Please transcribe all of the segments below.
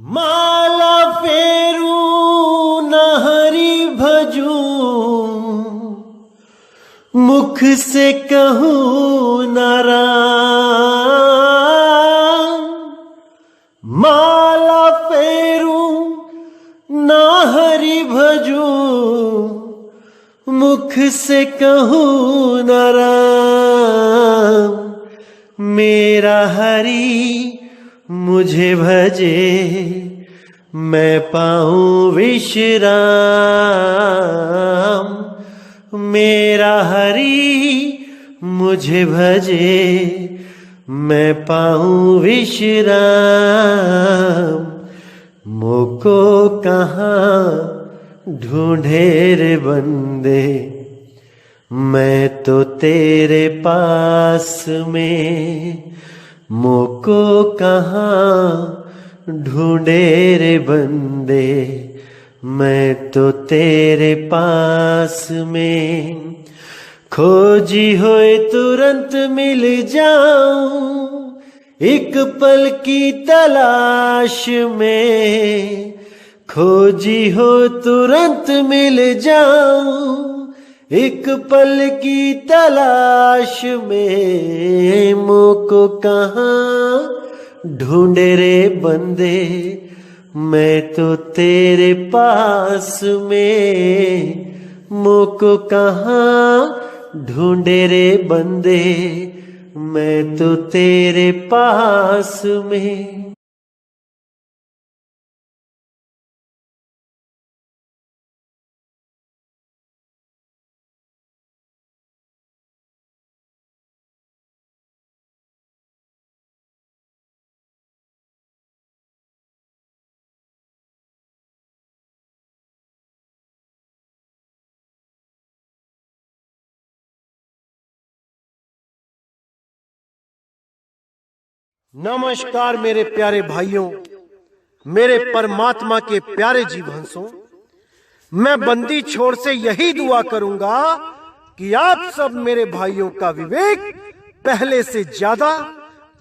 माला फेरू न हरि भजू, मुख से कहूँ न राम। माला फेरू न हरि भजू, मुख से कहूँ न राम। मेरा हरि मुझे भजे, मैं पाऊं विश्राम। मेरा हरि मुझे भजे, मैं पाऊं विश्राम। मोको कहाँ ढूंढे रे बंदे, मैं तो तेरे पास में। मोको कहाँ ढूंढे रे बंदे, मैं तो तेरे पास में। खोजी होए तुरंत मिल जाऊं, एक पल की तलाश में। खोजी हो तुरंत मिल जाऊं, एक पल की तलाश में। मोको कहाँ ढूंढे रे बंदे, मैं तो तेरे पास में। मोको कहाँ ढूंढे रे बंदे, मैं तो तेरे पास में। नमस्कार मेरे प्यारे भाइयों, मेरे परमात्मा के प्यारे जीवहंसों। मैं बंदी छोड़ से यही दुआ करूंगा कि आप सब मेरे भाइयों का विवेक पहले से ज्यादा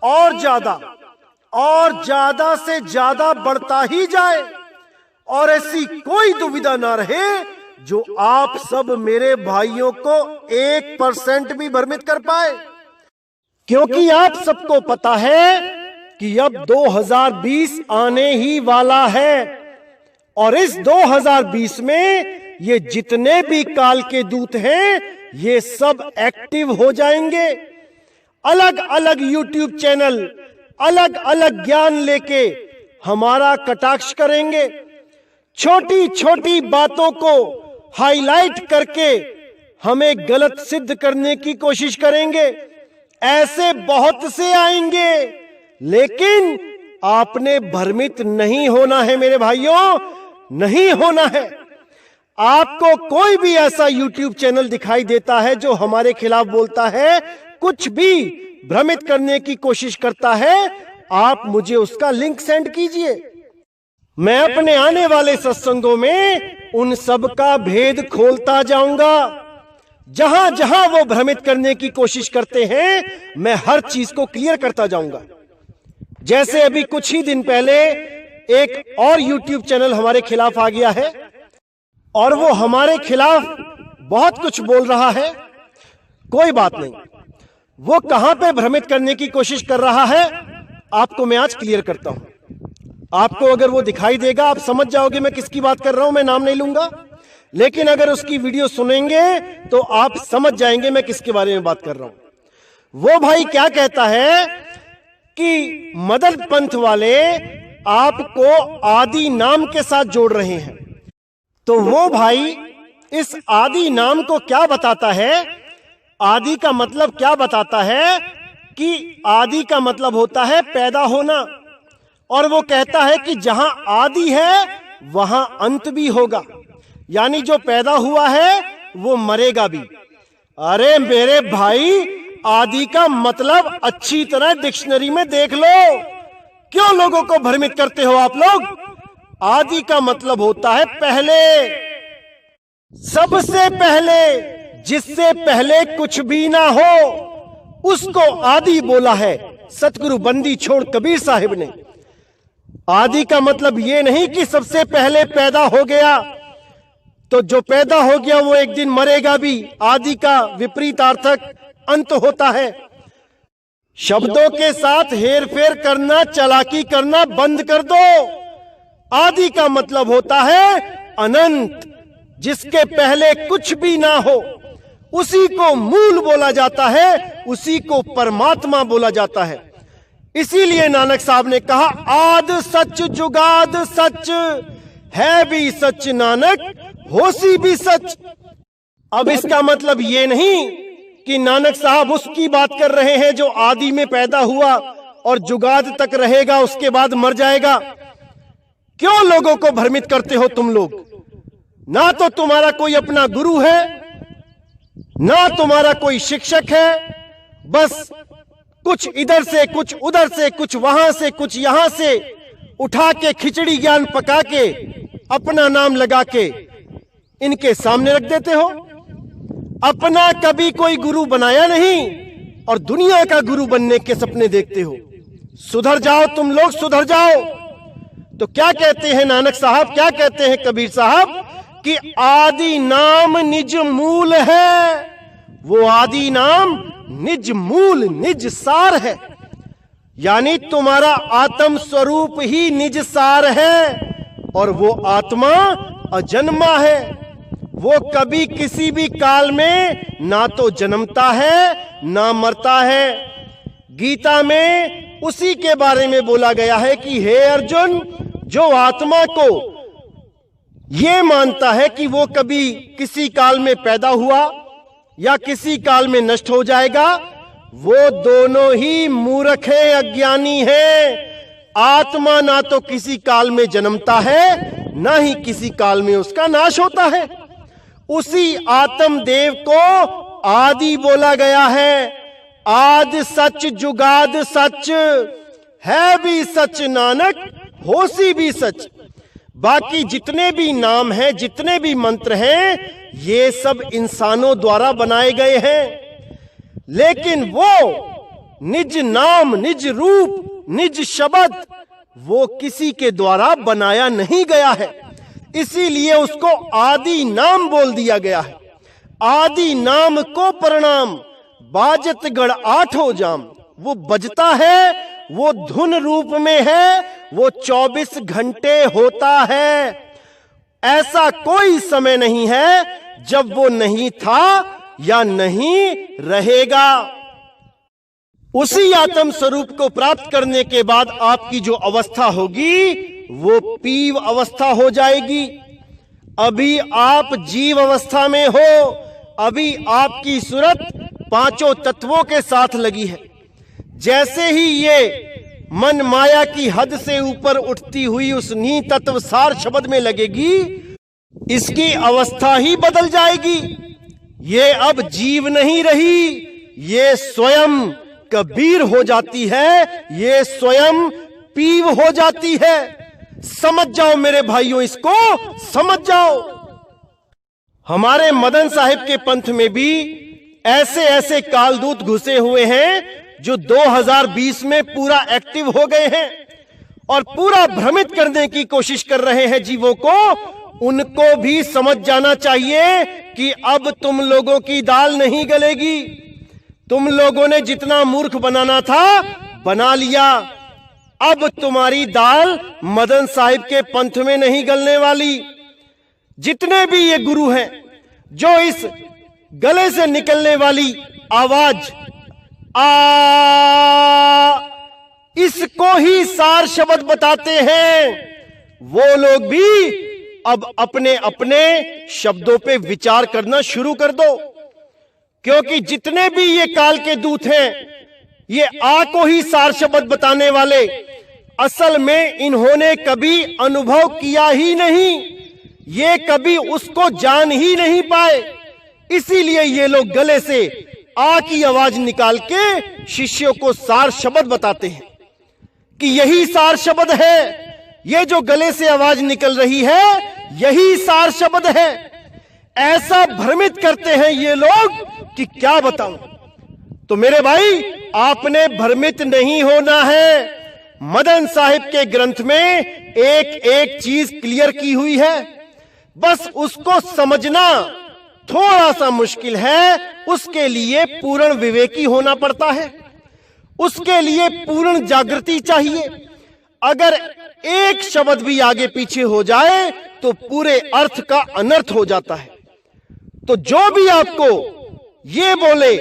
और ज्यादा और ज्यादा से ज्यादा बढ़ता ही जाए, और ऐसी कोई दुविधा ना रहे जो आप सब मेरे भाइयों को 1% भी भ्रमित कर पाए। क्योंकि आप सबको पता है कि अब 2020 आने ही वाला है, और इस 2020 में ये जितने भी काल के दूत हैं ये सब एक्टिव हो जाएंगे। अलग अलग यूट्यूब चैनल अलग अलग ज्ञान लेके हमारा कटाक्ष करेंगे। छोटी छोटी बातों को हाईलाइट करके हमें गलत सिद्ध करने की कोशिश करेंगे। ऐसे बहुत से आएंगे, लेकिन आपने भ्रमित नहीं होना है मेरे भाइयों, नहीं होना है। आपको कोई भी ऐसा YouTube चैनल दिखाई देता है जो हमारे खिलाफ बोलता है, कुछ भी भ्रमित करने की कोशिश करता है, आप मुझे उसका लिंक सेंड कीजिए। मैं अपने आने वाले सत्संगों में उन सब का भेद खोलता जाऊंगा। जहां जहां वो भ्रमित करने की कोशिश करते हैं, मैं हर चीज को क्लियर करता जाऊंगा। जैसे अभी कुछ ही दिन पहले एक और YouTube चैनल हमारे खिलाफ आ गया है, और वो हमारे खिलाफ बहुत कुछ बोल रहा है। कोई बात नहीं, वो कहां पे भ्रमित करने की कोशिश कर रहा है आपको मैं आज क्लियर करता हूं। आपको अगर वो दिखाई देगा, आप समझ जाओगे मैं किसकी बात कर रहा हूं। मैं नाम नहीं लूंगा, लेकिन अगर उसकी वीडियो सुनेंगे तो आप समझ जाएंगे मैं किसके बारे में बात कर रहा हूं। वो भाई क्या कहता है कि मदन पंथ वाले आपको आदि नाम के साथ जोड़ रहे हैं। तो वो भाई इस आदि नाम को क्या बताता है? आदि का मतलब क्या बताता है कि आदि का मतलब होता है पैदा होना, और वो कहता है कि जहां आदि है वहां अंत भी होगा, यानी जो पैदा हुआ है वो मरेगा भी। अरे मेरे भाई, आदि का मतलब अच्छी तरह डिक्शनरी में देख लो। क्यों लोगों को भ्रमित करते हो आप लोग? आदि का मतलब होता है पहले, सबसे पहले, जिससे पहले कुछ भी ना हो उसको आदि बोला है सतगुरु बंदी छोड़ कबीर साहिब ने। आदि का मतलब ये नहीं कि सबसे पहले पैदा हो गया, तो जो पैदा हो गया वो एक दिन मरेगा भी। आदि का विपरीतार्थक अंत होता है। शब्दों के साथ हेरफेर करना, चालाकी करना बंद कर दो। आदि का मतलब होता है अनंत, जिसके पहले कुछ भी ना हो। उसी को मूल बोला जाता है, उसी को परमात्मा बोला जाता है। इसीलिए नानक साहब ने कहा, आद सच जुगाद सच, है भी सच नानक होसी भी सच। अब इसका मतलब ये नहीं कि नानक साहब उसकी बात कर रहे हैं जो आदि में पैदा हुआ और जुगाद तक रहेगा, उसके बाद मर जाएगा। क्यों लोगों को भ्रमित करते हो तुम लोग? ना तो तुम्हारा कोई अपना गुरु है, ना तुम्हारा कोई शिक्षक है। बस कुछ इधर से, कुछ उधर से, कुछ वहां से, कुछ यहां से उठा के खिचड़ी ज्ञान पका के अपना नाम लगा के इनके सामने रख देते हो। अपना कभी कोई गुरु बनाया नहीं और दुनिया का गुरु बनने के सपने देखते हो। सुधर जाओ तुम लोग, सुधर जाओ। तो क्या कहते हैं नानक साहब, क्या कहते हैं कबीर साहब कि आदि नाम निज मूल है। वो आदि नाम निज मूल, निज सार है। यानी तुम्हारा आत्म स्वरूप ही निज सार है और वो आत्मा अजन्मा है। वो कभी किसी भी काल में ना तो जन्मता है ना मरता है। गीता में उसी के बारे में बोला गया है कि हे अर्जुन, जो आत्मा को ये मानता है कि वो कभी किसी काल में पैदा हुआ या किसी काल में नष्ट हो जाएगा, वो दोनों ही मूर्ख है, अज्ञानी है। आत्मा ना तो किसी काल में जन्मता है, ना ही किसी काल में उसका नाश होता है। उसी आत्मदेव को आदि बोला गया है। आद सच जुगाद सच, है भी सच नानक होसी भी सच। बाकी जितने भी नाम हैं, जितने भी मंत्र हैं, ये सब इंसानों द्वारा बनाए गए हैं। लेकिन वो निज नाम, निज रूप, निज शब्द वो किसी के द्वारा बनाया नहीं गया है। इसीलिए उसको आदि नाम बोल दिया गया है। आदि नाम को प्रणाम, बाजत गढ़ आठों जाम। वो बजता है, वो धुन रूप में है, वो 24 घंटे होता है। ऐसा कोई समय नहीं है जब वो नहीं था या नहीं रहेगा। उसी आत्म स्वरूप को प्राप्त करने के बाद आपकी जो अवस्था होगी वो पीव अवस्था हो जाएगी। अभी आप जीव अवस्था में हो। अभी आपकी सूरत पांचों तत्वों के साथ लगी है। जैसे ही ये मन माया की हद से ऊपर उठती हुई उस नी तत्व सार शब्द में लगेगी, इसकी अवस्था ही बदल जाएगी। ये अब जीव नहीं रही, ये स्वयं कबीर हो जाती है, ये स्वयं पीव हो जाती है। समझ जाओ मेरे भाइयों, इसको समझ जाओ। हमारे मदन साहिब के पंथ में भी ऐसे ऐसे कालदूत घुसे हुए हैं जो 2020 में पूरा एक्टिव हो गए हैं और पूरा भ्रमित करने की कोशिश कर रहे हैं जीवों को। उनको भी समझ जाना चाहिए कि अब तुम लोगों की दाल नहीं गलेगी। तुम लोगों ने जितना मूर्ख बनाना था बना लिया। अब तुम्हारी दाल मदन साहिब के पंथ में नहीं गलने वाली। जितने भी ये गुरु हैं जो इस गले से निकलने वाली आवाज आ, इसको ही सार शब्द बताते हैं, वो लोग भी अब अपने अपने शब्दों पे विचार करना शुरू कर दो। क्योंकि जितने भी ये काल के दूत हैं, ये आ को ही सार शब्द बताने वाले, असल में इन्होंने कभी अनुभव किया ही नहीं। ये कभी उसको जान ही नहीं पाए। इसीलिए ये लोग गले से आ की आवाज निकाल के शिष्यों को सार शब्द बताते हैं कि यही सार शब्द है। ये जो गले से आवाज निकल रही है यही सार शब्द है। ऐसा भ्रमित करते हैं ये लोग कि क्या बताऊं। तो मेरे भाई, आपने भ्रमित नहीं होना है। मदन साहिब के ग्रंथ में एक एक चीज क्लियर की हुई है, बस उसको समझना थोड़ा सा मुश्किल है। उसके लिए पूर्ण विवेकी होना पड़ता है, उसके लिए पूर्ण जागृति चाहिए। अगर एक शब्द भी आगे पीछे हो जाए तो पूरे अर्थ का अनर्थ हो जाता है। तो जो भी आपको ये बोले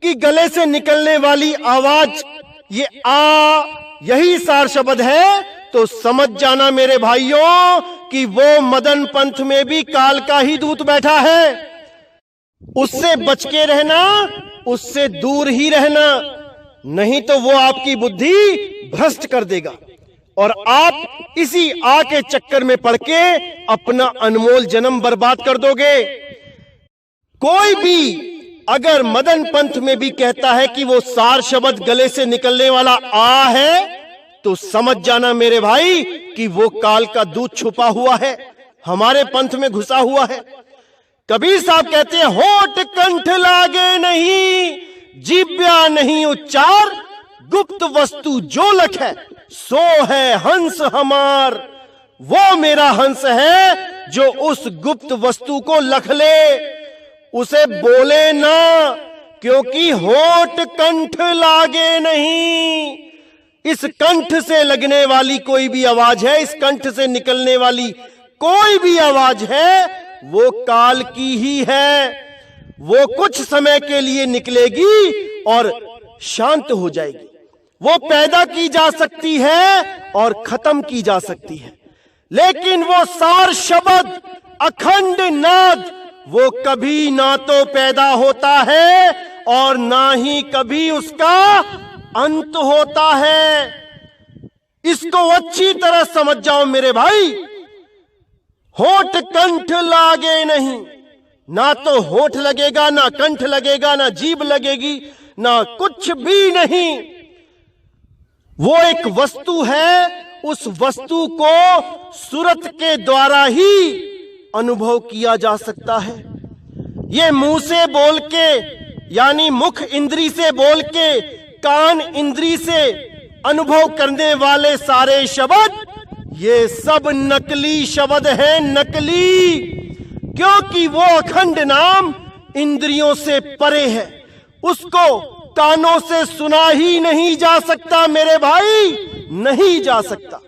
कि गले से निकलने वाली आवाज ये आ यही सार शब्द है, तो समझ जाना मेरे भाइयों कि वो मदन पंथ में भी काल का ही दूत बैठा है। उससे बच के रहना, उससे दूर ही रहना, नहीं तो वो आपकी बुद्धि भ्रष्ट कर देगा और आप इसी आ के चक्कर में पड़ के अपना अनमोल जन्म बर्बाद कर दोगे। कोई भी अगर मदन पंथ में भी कहता है कि वो सार शब्द गले से निकलने वाला आ है, तो समझ जाना मेरे भाई कि वो काल का दूत छुपा हुआ है, हमारे पंथ में घुसा हुआ है। कबीर साहब कहते हैं, होठ कंठ लागे नहीं, जिब्या नहीं उच्चार, गुप्त वस्तु जो लख है सो है हंस हमार। वो मेरा हंस है जो उस गुप्त वस्तु को लख ले, उसे बोले ना, क्योंकि होठ कंठ लागे नहीं। इस कंठ से लगने वाली कोई भी आवाज है, इस कंठ से निकलने वाली कोई भी आवाज है, वो काल की ही है। वो कुछ समय के लिए निकलेगी और शांत हो जाएगी। वो पैदा की जा सकती है और खत्म की जा सकती है, लेकिन वो सार शब्द अखंड नाद वो कभी ना तो पैदा होता है और ना ही कभी उसका अंत होता है। इसको अच्छी तरह समझ जाओ मेरे भाई। होठ कंठ लागे नहीं, ना तो होठ लगेगा, ना कंठ लगेगा, ना जीभ लगेगी, ना कुछ भी नहीं। वो एक वस्तु है, उस वस्तु को सूरत के द्वारा ही अनुभव किया जा सकता है। ये मुंह से बोल के, यानी मुख इंद्री से बोल के, कान इंद्री से अनुभव करने वाले सारे शब्द ये सब नकली शब्द हैं, नकली, क्योंकि वो अखंड नाम इंद्रियों से परे है, उसको कानों से सुना ही नहीं जा सकता मेरे भाई, नहीं जा सकता।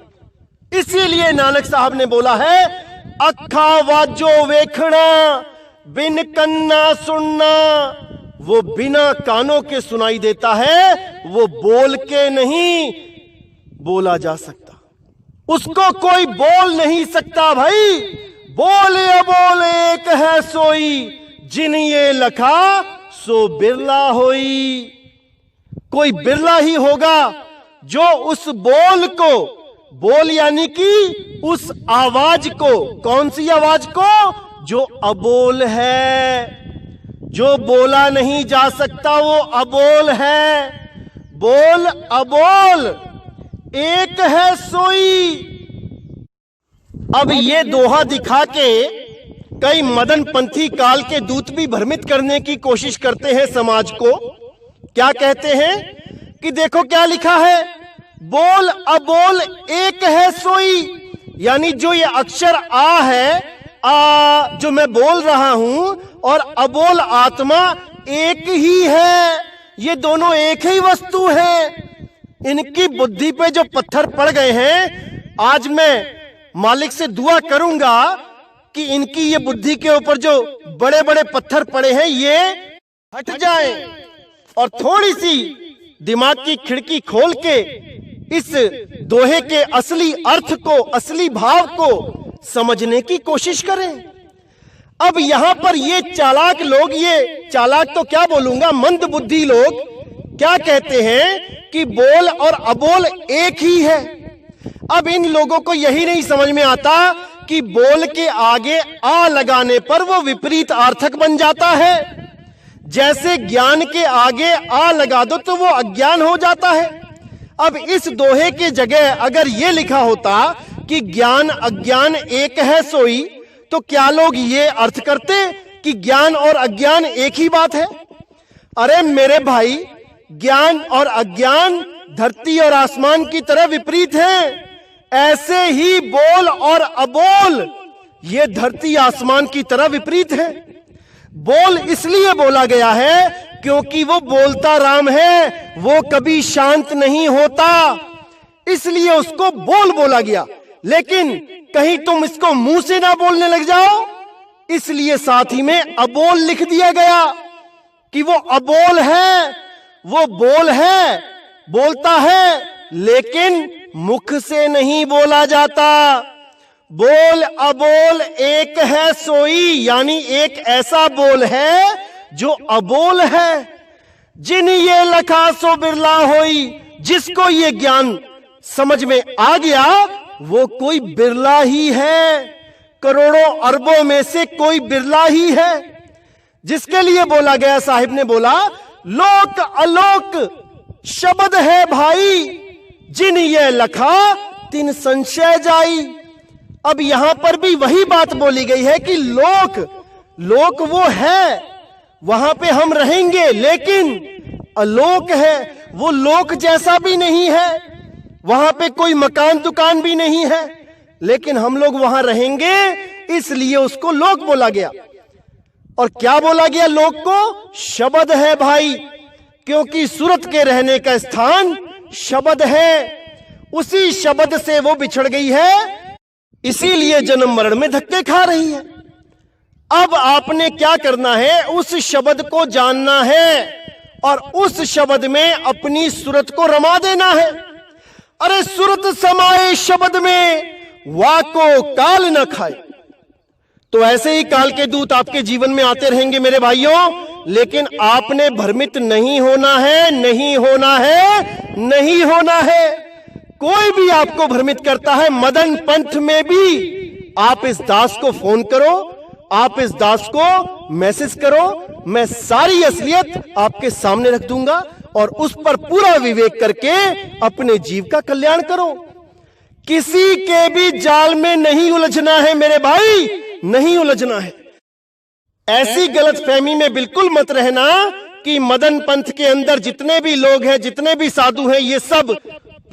इसीलिए नानक साहब ने बोला है, अखा वाजो वेखना बिन कन्ना सुनना। वो बिना कानों के सुनाई देता है, वो बोल के नहीं बोला जा सकता, उसको कोई बोल नहीं सकता भाई। बोले अबोल एक है सोई, जिन ये लखा सो बिरला होई। कोई बिरला ही होगा जो उस बोल को, बोल यानी कि उस आवाज को, कौन सी आवाज को, जो अबोल है, जो बोला नहीं जा सकता, वो अबोल है। बोल अबोल एक है सोई। अब ये दोहा दिखा के कई मदन पंथी काल के दूत भी भ्रमित करने की कोशिश करते हैं समाज को। क्या कहते हैं कि देखो क्या लिखा है, बोल अबोल एक है सोई, यानी जो ये अक्षर आ है, आ जो मैं बोल रहा हूं, और अबोल आत्मा एक ही है, ये दोनों एक ही वस्तु है। इनकी बुद्धि पे जो पत्थर पड़ गए हैं, आज मैं मालिक से दुआ करूंगा कि इनकी ये बुद्धि के ऊपर जो बड़े बड़े पत्थर पड़े हैं ये हट जाएं और थोड़ी सी दिमाग की खिड़की खोल के इस दोहे के असली अर्थ को, असली भाव को समझने की कोशिश करें। अब यहां पर ये चालाक लोग, ये चालाक तो क्या बोलूंगा, मंद बुद्धि लोग क्या कहते हैं कि बोल और अबोल एक ही है। अब इन लोगों को यही नहीं समझ में आता कि बोल के आगे आ लगाने पर वो विपरीत अर्थक बन जाता है, जैसे ज्ञान के आगे आ लगा दो तो वो अज्ञान हो जाता है। अब इस दोहे के जगह अगर ये लिखा होता कि ज्ञान अज्ञान एक है सोई, तो क्या लोग ये अर्थ करते कि ज्ञान और अज्ञान एक ही बात है? अरे मेरे भाई, ज्ञान और अज्ञान धरती और आसमान की तरह विपरीत हैं, ऐसे ही बोल और अबोल ये धरती आसमान की तरह विपरीत है। बोल इसलिए बोला गया है क्योंकि वो बोलता राम है, वो कभी शांत नहीं होता, इसलिए उसको बोल बोला गया। लेकिन कहीं तुम इसको मुंह से ना बोलने लग जाओ, इसलिए साथ ही में अबोल लिख दिया गया कि वो अबोल है, वो बोल है, बोलता है लेकिन मुख से नहीं बोला जाता। बोल अबोल एक है सोई, यानी एक ऐसा बोल है जो अबोल है। जिन ये लखा सो बिरला होई, जिसको ये ज्ञान समझ में आ गया वो कोई बिरला ही है, करोड़ों अरबों में से कोई बिरला ही है। जिसके लिए बोला गया, साहिब ने बोला, लोक अलोक शब्द है भाई, जिन ये लखा तिन संशय जाई। अब यहां पर भी वही बात बोली गई है कि लोक, लोक वो है, वहां पे हम रहेंगे, लेकिन अलोक है, वो लोक जैसा भी नहीं है, वहां पे कोई मकान दुकान भी नहीं है, लेकिन हम लोग वहां रहेंगे, इसलिए उसको लोक बोला गया। और क्या बोला गया लोक को? शब्द है भाई, क्योंकि सूरत के रहने का स्थान शब्द है, उसी शब्द से वो बिछड़ गई है, इसीलिए जन्म मरण में धक्के खा रही है। अब आपने क्या करना है? उस शब्द को जानना है और उस शब्द में अपनी सूरत को रमा देना है। अरे सूरत समाए शब्द में, वाको काल न खाए। तो ऐसे ही काल के दूत आपके जीवन में आते रहेंगे मेरे भाइयों, लेकिन आपने भ्रमित नहीं होना है, नहीं होना है, नहीं होना है। कोई भी आपको भ्रमित करता है, मदन पंथ में भी आप इस दास को फोन करो, आप इस दास को मैसेज करो, मैं सारी असलियत आपके सामने रख दूंगा और उस पर पूरा विवेक करके अपने जीव का कल्याण करो। किसी के भी जाल में नहीं उलझना है मेरे भाई, नहीं उलझना है। ऐसी गलतफहमी में बिल्कुल मत रहना कि मदन पंथ के अंदर जितने भी लोग हैं, जितने भी साधु हैं, ये सब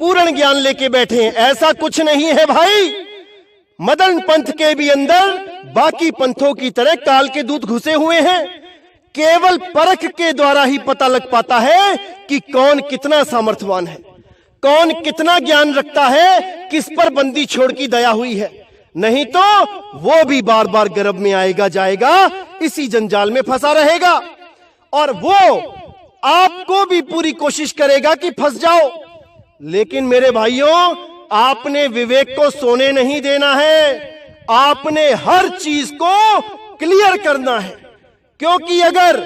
पूर्ण ज्ञान लेके बैठे हैं। ऐसा कुछ नहीं है भाई। मदन पंथ के भी अंदर बाकी पंथों की तरह काल के दूत घुसे हुए हैं। केवल परख के द्वारा ही पता लग पाता है कि कौन कितना सामर्थ्यवान है, कौन कितना ज्ञान रखता है, किस पर बंदी छोड़ की दया हुई है। नहीं तो वो भी बार बार गर्भ में आएगा जाएगा, इसी जंजाल में फंसा रहेगा और वो आपको भी पूरी कोशिश करेगा कि फंस जाओ। लेकिन मेरे भाइयों, आपने विवेक को सोने नहीं देना है, आपने हर चीज को क्लियर करना है। क्योंकि अगर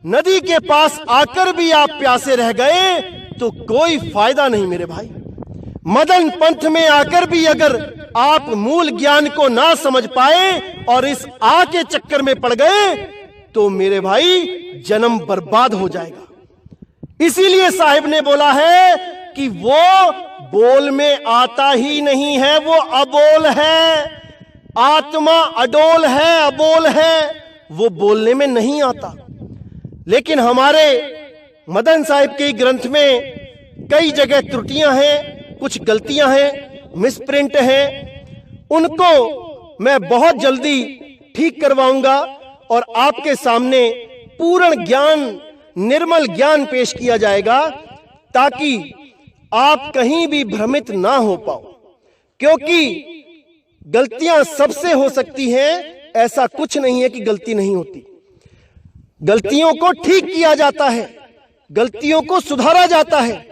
नदी के पास आकर भी आप प्यासे रह गए तो कोई फायदा नहीं मेरे भाई। मदन पंथ में आकर भी अगर आप मूल ज्ञान को ना समझ पाए और इस आ के चक्कर में पड़ गए तो मेरे भाई जन्म बर्बाद हो जाएगा। इसीलिए साहिब ने बोला है कि वो बोल में आता ही नहीं है, वो अबोल है। आत्मा अडोल है, अबोल है, वो बोलने में नहीं आता। लेकिन हमारे मदन साहिब के ग्रंथ में कई जगह त्रुटियां हैं, कुछ गलतियां हैं, मिसप्रिंट हैं। उनको मैं बहुत जल्दी ठीक करवाऊंगा और आपके सामने पूर्ण ज्ञान, निर्मल ज्ञान पेश किया जाएगा, ताकि आप कहीं भी भ्रमित ना हो पाओ। क्योंकि गलतियां सबसे हो सकती हैं, ऐसा कुछ नहीं है कि गलती नहीं होती। गलतियों को ठीक किया जाता है, गलतियों को सुधारा जाता है।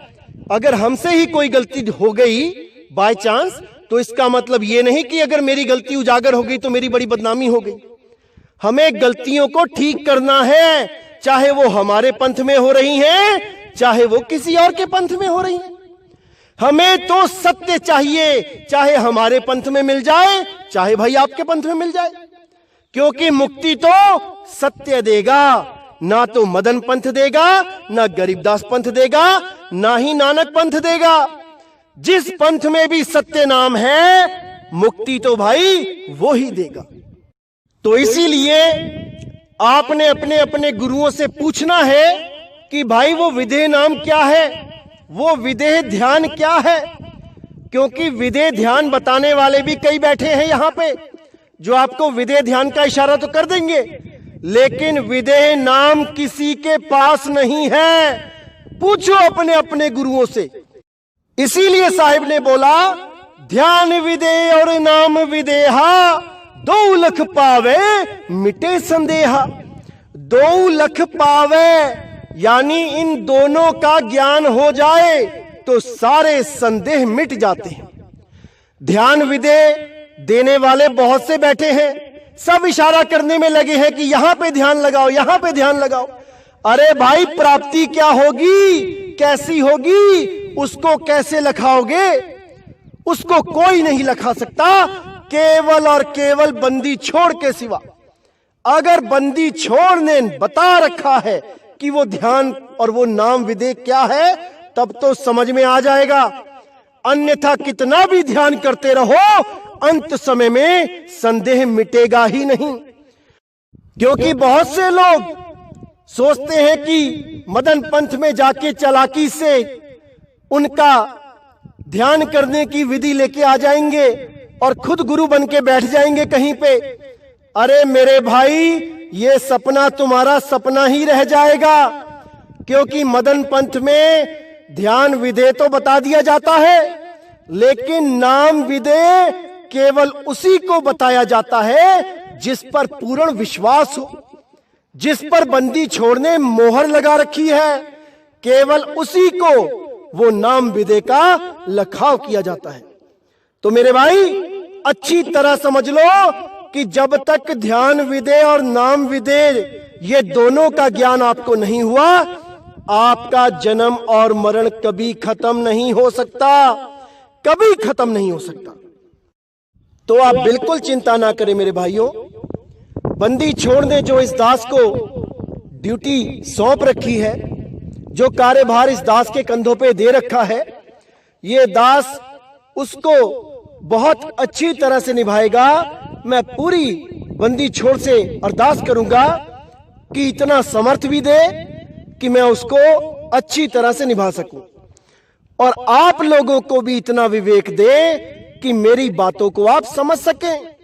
अगर हमसे ही कोई गलती हो गई बाय चांस, तो इसका मतलब ये नहीं कि अगर मेरी गलती उजागर हो गई तो मेरी बड़ी बदनामी हो गई। हमें गलतियों को ठीक करना है, चाहे वो हमारे पंथ में हो रही हैं, चाहे वो किसी और के पंथ में हो रही हैं। हमें तो सत्य चाहिए, चाहे हमारे पंथ में मिल जाए, चाहे भाई आपके पंथ में मिल जाए। क्योंकि मुक्ति तो सत्य देगा, ना तो मदन पंथ देगा, ना गरीबदास पंथ देगा, ना ही नानक पंथ देगा। जिस पंथ में भी सत्य नाम है, मुक्ति तो भाई वो ही देगा। तो इसीलिए आपने अपने अपने गुरुओं से पूछना है कि भाई वो विधेय नाम क्या है। वो विदेह ध्यान क्या है, क्योंकि विदेह ध्यान बताने वाले भी कई बैठे हैं यहां पे जो आपको विदेह ध्यान का इशारा तो कर देंगे, लेकिन विदेह नाम किसी के पास नहीं है। पूछो अपने अपने गुरुओं से। इसीलिए साहिब ने बोला, ध्यान विदेह और नाम विदेहा, 2 लख पावे मिटे संदेहा। 2 लख पावे यानी इन दोनों का ज्ञान हो जाए तो सारे संदेह मिट जाते हैं। ध्यान विदेह देने वाले बहुत से बैठे हैं, सब इशारा करने में लगे हैं कि यहां पे ध्यान लगाओ, यहां पे ध्यान लगाओ। अरे भाई, प्राप्ति क्या होगी, कैसी होगी, उसको कैसे लखाओगे? उसको कोई नहीं लखा सकता, केवल और केवल बंदी छोड़ के सिवा। अगर बंदी छोड़ ने बता रखा है कि वो ध्यान और वो नाम विदेह क्या है, तब तो समझ में आ जाएगा। अन्यथा कितना भी ध्यान करते रहो, अंत समय में संदेह मिटेगा ही नहीं। क्योंकि बहुत से लोग सोचते हैं कि मदन पंथ में जाके चालाकी से उनका ध्यान करने की विधि लेके आ जाएंगे और खुद गुरु बन के बैठ जाएंगे कहीं पे। अरे मेरे भाई, ये सपना तुम्हारा सपना ही रह जाएगा, क्योंकि मदन पंथ में ध्यान विदेह तो बता दिया जाता है, लेकिन नाम विदेह केवल उसी को बताया जाता है जिस पर पूर्ण विश्वास हो, जिस पर बंदी छोड़ने मोहर लगा रखी है, केवल उसी को वो नाम विदेह का लखाव किया जाता है। तो मेरे भाई, अच्छी तरह समझ लो कि जब तक ध्यान विदेह और नाम विदेह ये दोनों का ज्ञान आपको नहीं हुआ, आपका जन्म और मरण कभी खत्म नहीं हो सकता, कभी खत्म नहीं हो सकता। तो आप बिल्कुल चिंता ना करें मेरे भाइयों। बंदी छोड़ ने जो इस दास को ड्यूटी सौंप रखी है, जो कार्यभार इस दास के कंधों पे दे रखा है, ये दास उसको बहुत अच्छी तरह से निभाएगा। मैं पूरी बंदी छोड़ से अरदास करूंगा कि इतना समर्थ भी दे कि मैं उसको अच्छी तरह से निभा सकूं, और आप लोगों को भी इतना विवेक दे कि मेरी बातों को आप समझ सकें।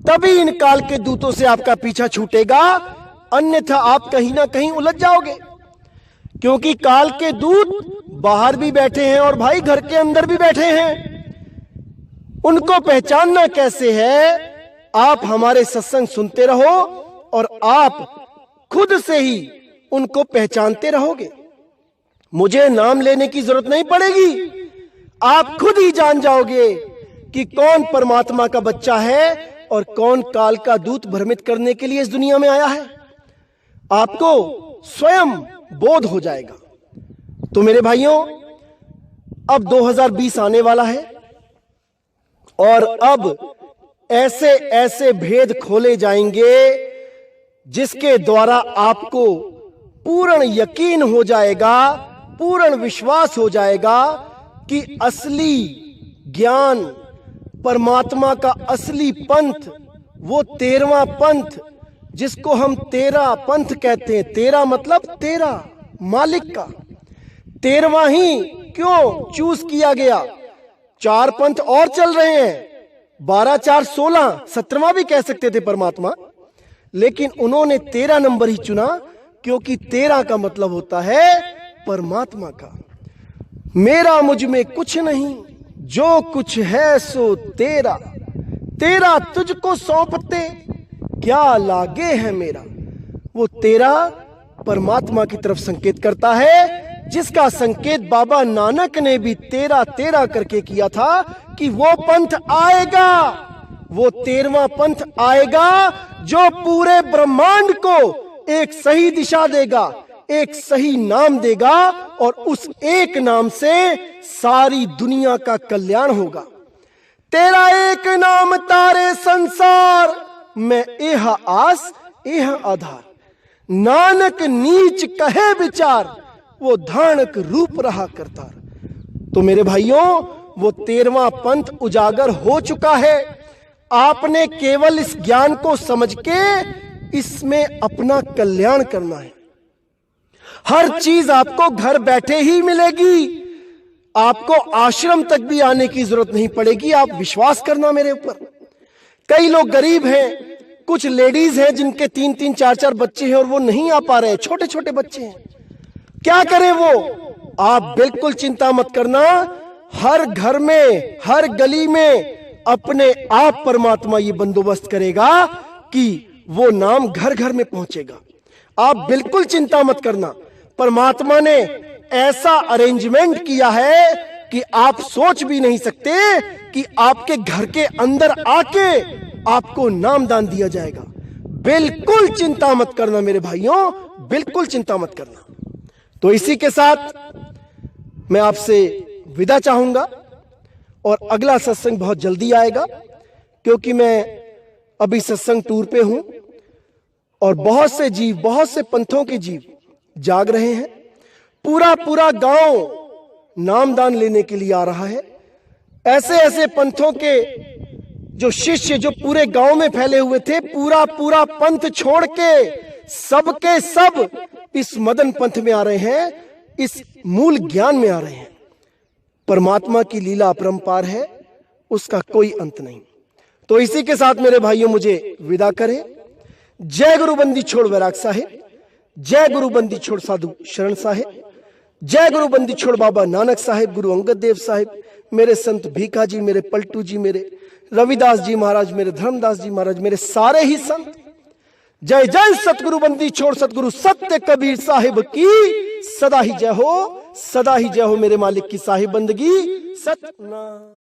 तभी इन काल के दूतों से आपका पीछा छूटेगा, अन्यथा आप कहीं ना कहीं उलझ जाओगे। क्योंकि काल के दूत बाहर भी बैठे हैं और भाई घर के अंदर भी बैठे हैं। उनको पहचानना कैसे है? आप हमारे सत्संग सुनते रहो और आप खुद से ही उनको पहचानते रहोगे। मुझे नाम लेने की जरूरत नहीं पड़ेगी, आप खुद ही जान जाओगे कि कौन परमात्मा का बच्चा है और कौन काल का दूत भ्रमित करने के लिए इस दुनिया में आया है। आपको स्वयं बोध हो जाएगा। तो मेरे भाइयों, अब 2020 आने वाला है और अब ऐसे ऐसे भेद खोले जाएंगे जिसके द्वारा आपको पूर्ण यकीन हो जाएगा, पूर्ण विश्वास हो जाएगा कि असली ज्ञान, परमात्मा का असली पंथ, वो 13वां पंथ जिसको हम 13 पंथ कहते हैं। 13 मतलब 13 मालिक का, 13वां ही क्यों चूज किया गया? 4 पंथ और चल रहे हैं, 12 4 16, 17वां भी कह सकते थे परमात्मा, लेकिन उन्होंने 13 नंबर ही चुना क्योंकि 13 का मतलब होता है परमात्मा का। मेरा मुझ में कुछ नहीं, जो कुछ है सो तेरा, तेरा तुझको सौंपते क्या लागे है मेरा। वो 13 परमात्मा की तरफ संकेत करता है, जिसका संकेत बाबा नानक ने भी 13 13 करके किया था कि वो पंथ आएगा, वो 13वां पंथ आएगा जो पूरे ब्रह्मांड को एक सही दिशा देगा, एक सही नाम देगा और उस एक नाम से सारी दुनिया का कल्याण होगा। तेरा एक नाम तारे संसार में एह आस एह आधार, नानक नीच कहे विचार, वो धानक रूप रहा करतार। तो मेरे भाइयों, वो 13वां पंथ उजागर हो चुका है। आपने केवल इस ज्ञान को समझ के इसमें अपना कल्याण करना है। हर चीज आपको घर बैठे ही मिलेगी। आपको आश्रम तक भी आने की जरूरत नहीं पड़ेगी। आप विश्वास करना मेरे ऊपर। कई लोग गरीब हैं, कुछ लेडीज हैं जिनके 3-3 4-4 बच्चे हैं और वो नहीं आ पा रहे हैं, छोटे छोटे बच्चे हैं, क्या करें वो? आप बिल्कुल चिंता मत करना, हर घर में, हर गली में अपने आप परमात्मा ये बंदोबस्त करेगा कि वो नाम घर घर में पहुंचेगा। आप बिल्कुल चिंता मत करना। परमात्मा ने ऐसा अरेंजमेंट किया है कि आप सोच भी नहीं सकते कि आपके घर के अंदर आके आपको नामदान दिया जाएगा। बिल्कुल चिंता मत करना मेरे भाइयों, बिल्कुल चिंता मत करना। तो इसी के साथ मैं आपसे विदा चाहूंगा और अगला सत्संग बहुत जल्दी आएगा, क्योंकि मैं अभी सत्संग टूर पे हूं और बहुत से जीव, बहुत से पंथों के जीव जाग रहे हैं। पूरा गांव नामदान लेने के लिए आ रहा है। ऐसे ऐसे पंथों के जो शिष्य जो पूरे गांव में फैले हुए थे, पूरा पंथ छोड़ के सबके सब इस मदन पंथ में आ रहे हैं, इस मूल ज्ञान में आ रहे हैं। परमात्मा की लीला अपरंपार है, उसका कोई अंत नहीं। तो इसी के साथ मेरे भाइयों मुझे विदा करें। जय गुरु बंदी छोड़ वैराग साहिब, जय गुरु बंदी छोड़ साधु शरण साहिब, जय गुरु बंदी छोड़ बाबा नानक साहिब, गुरु अंगद देव साहिब, मेरे संत भीखा जी, मेरे पलटू जी, मेरे रविदास जी महाराज, मेरे धर्मदास जी महाराज, मेरे सारे ही संत। जय जय सतगुरु बंदी छोड़ सतगुरु सत्य कबीर साहिब की सदा ही जय हो, सदा ही जय हो। मेरे मालिक की साहिब बंदगी सतनाम।